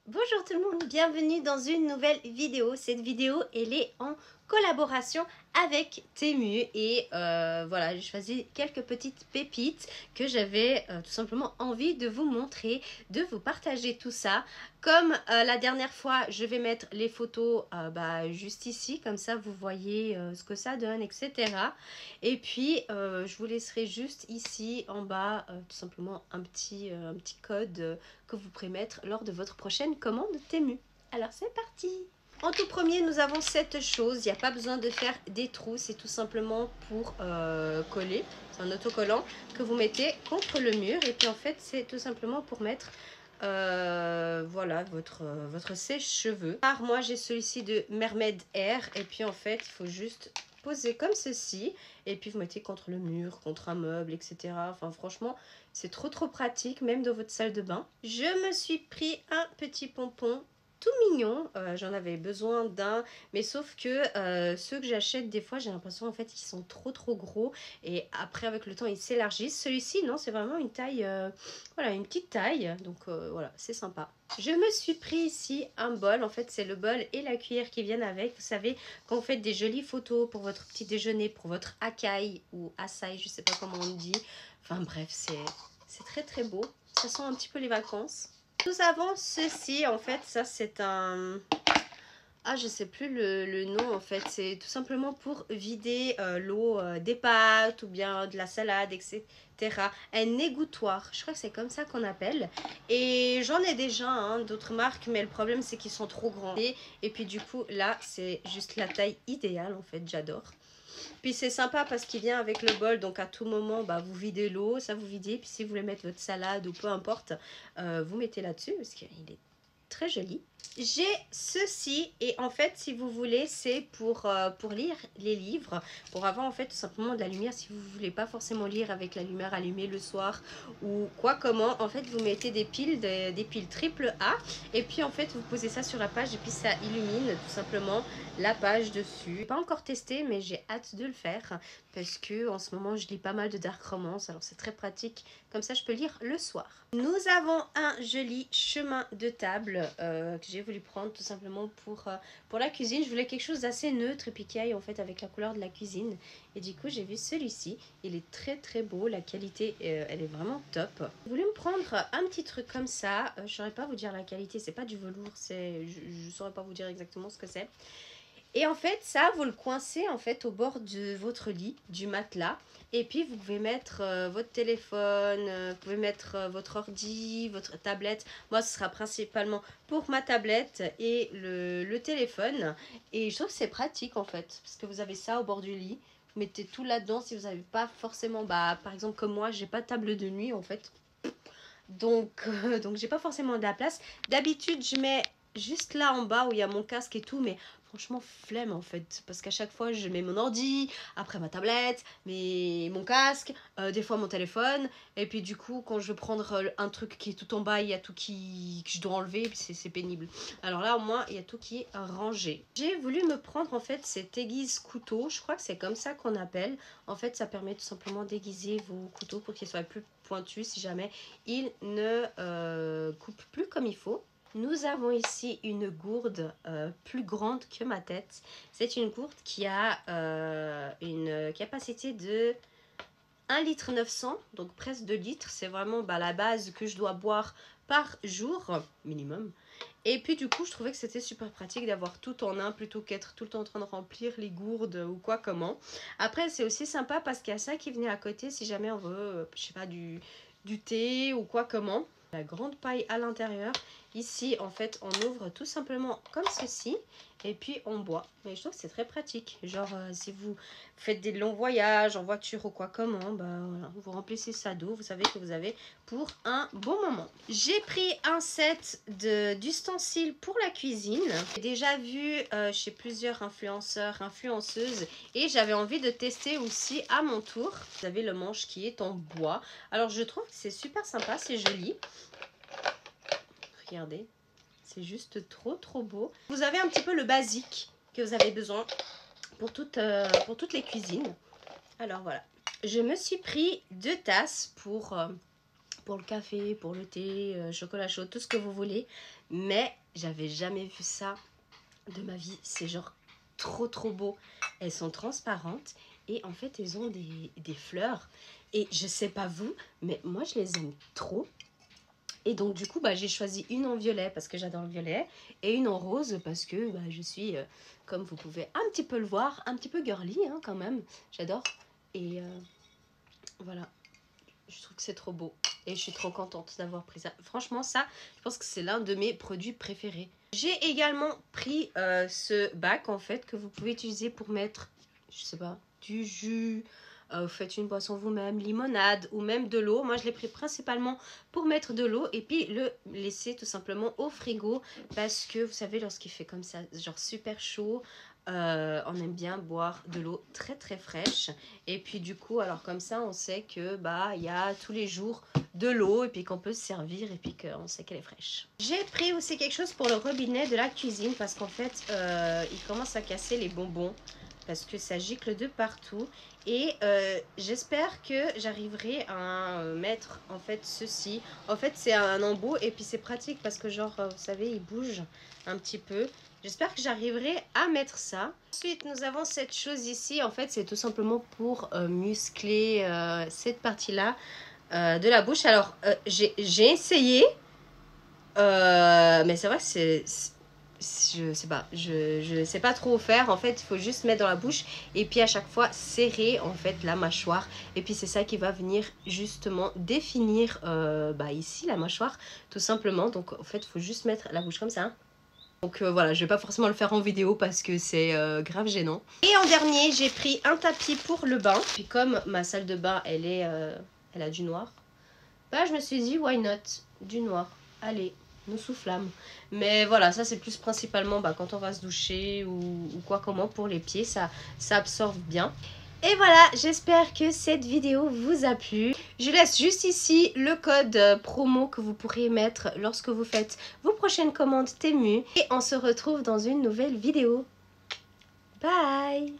Bonjour tout le monde, bienvenue dans une nouvelle vidéo. Cette vidéo, elle est en collaboration avec Temu et voilà, j'ai choisi quelques petites pépites que j'avais tout simplement envie de vous montrer, de vous partager tout ça. Comme la dernière fois, je vais mettre les photos juste ici, comme ça vous voyez ce que ça donne, etc. Et puis, je vous laisserai juste ici en bas, tout simplement un petit code que vous pourrez mettre lors de votre prochaine commande Temu. Alors c'est parti! En tout premier, nous avons cette chose. Il n'y a pas besoin de faire des trous. C'est tout simplement pour coller. C'est un autocollant que vous mettez contre le mur. Et puis en fait, c'est tout simplement pour mettre voilà, votre sèche-cheveux. Alors moi, j'ai celui-ci de Mermaid Air. Et puis en fait, il faut juste poser comme ceci. Et puis vous mettez contre le mur, contre un meuble, etc. Enfin franchement, c'est trop pratique, même dans votre salle de bain. Je me suis pris un petit pompon tout mignon, j'en avais besoin d'un, mais sauf que ceux que j'achète des fois j'ai l'impression en fait qu'ils sont trop gros et après avec le temps ils s'élargissent. Celui-ci non, c'est vraiment une taille, voilà, une petite taille, donc voilà, c'est sympa. Je me suis pris ici un bol, en fait c'est le bol et la cuillère qui viennent avec. Vous savez, quand vous faites des jolies photos pour votre petit déjeuner, pour votre acai ou açaï, je sais pas comment on dit, enfin bref, c'est très beau, ça sent un petit peu les vacances. Nous avons ceci, en fait, ça c'est un... Ah, je sais plus le nom en fait, c'est tout simplement pour vider l'eau des pâtes ou bien de la salade, etc. Un égouttoir, je crois que c'est comme ça qu'on appelle. Et j'en ai déjà d'autres marques, mais le problème c'est qu'ils sont trop grands. Et puis du coup, là, c'est juste la taille idéale en fait, j'adore. Puis c'est sympa parce qu'il vient avec le bol, donc à tout moment, vous videz l'eau, ça vous videz. Puis si vous voulez mettre votre salade ou peu importe, vous mettez là-dessus parce qu'il est très joli. J'ai ceci et en fait si vous voulez c'est pour lire les livres, pour avoir en fait tout simplement de la lumière si vous voulez pas forcément lire avec la lumière allumée le soir ou quoi comment. En fait vous mettez des piles triple A et puis en fait vous posez ça sur la page et puis ça illumine tout simplement la page dessus. Pas encore testé mais j'ai hâte de le faire parce que en ce moment je lis pas mal de dark romance, alors c'est très pratique, comme ça je peux lire le soir. Nous avons un joli chemin de table que j'ai voulu prendre tout simplement pour la cuisine. Je voulais quelque chose d'assez neutre et puis qui aille en fait avec la couleur de la cuisine. Et du coup j'ai vu celui-ci, il est très beau, la qualité elle est vraiment top. J'ai voulu me prendre un petit truc comme ça, je saurais pas vous dire la qualité, c'est pas du velours, je saurais pas vous dire exactement ce que c'est. Et en fait, ça, vous le coincez en fait au bord de votre lit, du matelas. Et puis, vous pouvez mettre votre téléphone, vous pouvez mettre votre ordi, votre tablette. Moi, ce sera principalement pour ma tablette et le téléphone. Et je trouve que c'est pratique en fait, parce que vous avez ça au bord du lit. Vous mettez tout là-dedans si vous n'avez pas forcément, par exemple comme moi, j'ai pas de table de nuit en fait. Donc j'ai pas forcément de la place. D'habitude, je mets juste là en bas où il y a mon casque et tout, mais franchement flemme en fait, parce qu'à chaque fois je mets mon ordi, après ma tablette, mon casque, des fois mon téléphone, et puis du coup quand je veux prendre un truc qui est tout en bas, il y a tout que je dois enlever, c'est pénible. Alors là au moins il y a tout qui est rangé. J'ai voulu me prendre en fait cette aiguise couteau, je crois que c'est comme ça qu'on appelle. En fait ça permet tout simplement d'aiguiser vos couteaux pour qu'ils soient plus pointus si jamais ils ne coupent plus comme il faut. Nous avons ici une gourde plus grande que ma tête. C'est une gourde qui a une capacité de 1,9 litre, donc presque 2 litres. C'est vraiment la base que je dois boire par jour, minimum. Et puis du coup, je trouvais que c'était super pratique d'avoir tout en un plutôt qu'être tout le temps en train de remplir les gourdes ou quoi comment. Après, c'est aussi sympa parce qu'il y a ça qui venait à côté si jamais on veut, je sais pas, du thé ou quoi comment. La grande paille à l'intérieur. Ici, en fait, on ouvre tout simplement comme ceci et puis on boit. Mais je trouve que c'est très pratique. Genre, si vous faites des longs voyages en voiture ou quoi comment, voilà, vous remplissez ça d'eau. Vous savez que vous avez pour un bon moment. J'ai pris un set d'ustensiles pour la cuisine. J'ai déjà vu chez plusieurs influenceurs, influenceuses et j'avais envie de tester aussi à mon tour. Vous avez le manche qui est en bois. Alors je trouve que c'est super sympa, c'est joli. Regardez, c'est juste trop beau. Vous avez un petit peu le basique que vous avez besoin pour toutes les cuisines. Alors voilà, je me suis pris 2 tasses pour pour le café, pour le thé, chocolat chaud, tout ce que vous voulez. Mais j'avais jamais vu ça de ma vie. C'est genre trop beau. Elles sont transparentes et en fait elles ont des fleurs. Et je sais pas vous, mais moi je les aime trop. Et donc du coup j'ai choisi une en violet parce que j'adore le violet et une en rose parce que je suis, comme vous pouvez un petit peu le voir, un petit peu girly hein, quand même. J'adore. Et voilà, je trouve que c'est trop beau et je suis trop contente d'avoir pris ça. Franchement ça, je pense que c'est l'un de mes produits préférés. J'ai également pris ce bac en fait que vous pouvez utiliser pour mettre, je sais pas, du jus. Vous faites une boisson vous-même, limonade ou même de l'eau. Moi, je l'ai pris principalement pour mettre de l'eau et puis le laisser tout simplement au frigo parce que vous savez, lorsqu'il fait comme ça, genre super chaud, on aime bien boire de l'eau très fraîche. Et puis du coup, alors comme ça, on sait que il y a tous les jours de l'eau et puis qu'on peut se servir et puis qu'on sait qu'elle est fraîche. J'ai pris aussi quelque chose pour le robinet de la cuisine parce qu'en fait, il commence à casser les bonbons parce que ça gicle de partout. Et j'espère que j'arriverai à mettre en fait ceci. En fait c'est un embout et puis c'est pratique parce que genre vous savez il bouge un petit peu. J'espère que j'arriverai à mettre ça. Ensuite nous avons cette chose ici. En fait c'est tout simplement pour muscler cette partie là de la bouche. Alors j'ai essayé mais c'est vrai que je sais pas trop faire. En fait il faut juste mettre dans la bouche et puis à chaque fois serrer en fait la mâchoire et puis c'est ça qui va venir justement définir ici la mâchoire tout simplement. Donc en fait il faut juste mettre la bouche comme ça. Donc voilà, je vais pas forcément le faire en vidéo parce que c'est grave gênant. Et en dernier j'ai pris un tapis pour le bain. Puis comme ma salle de bain elle a du noir, je me suis dit why not, du noir, allez, nous soufflâmes. Mais voilà, ça c'est plus principalement quand on va se doucher ou quoi comment pour les pieds, ça absorbe bien. Et voilà, j'espère que cette vidéo vous a plu. Je laisse juste ici le code promo que vous pourrez mettre lorsque vous faites vos prochaines commandes Temu. Et on se retrouve dans une nouvelle vidéo. Bye!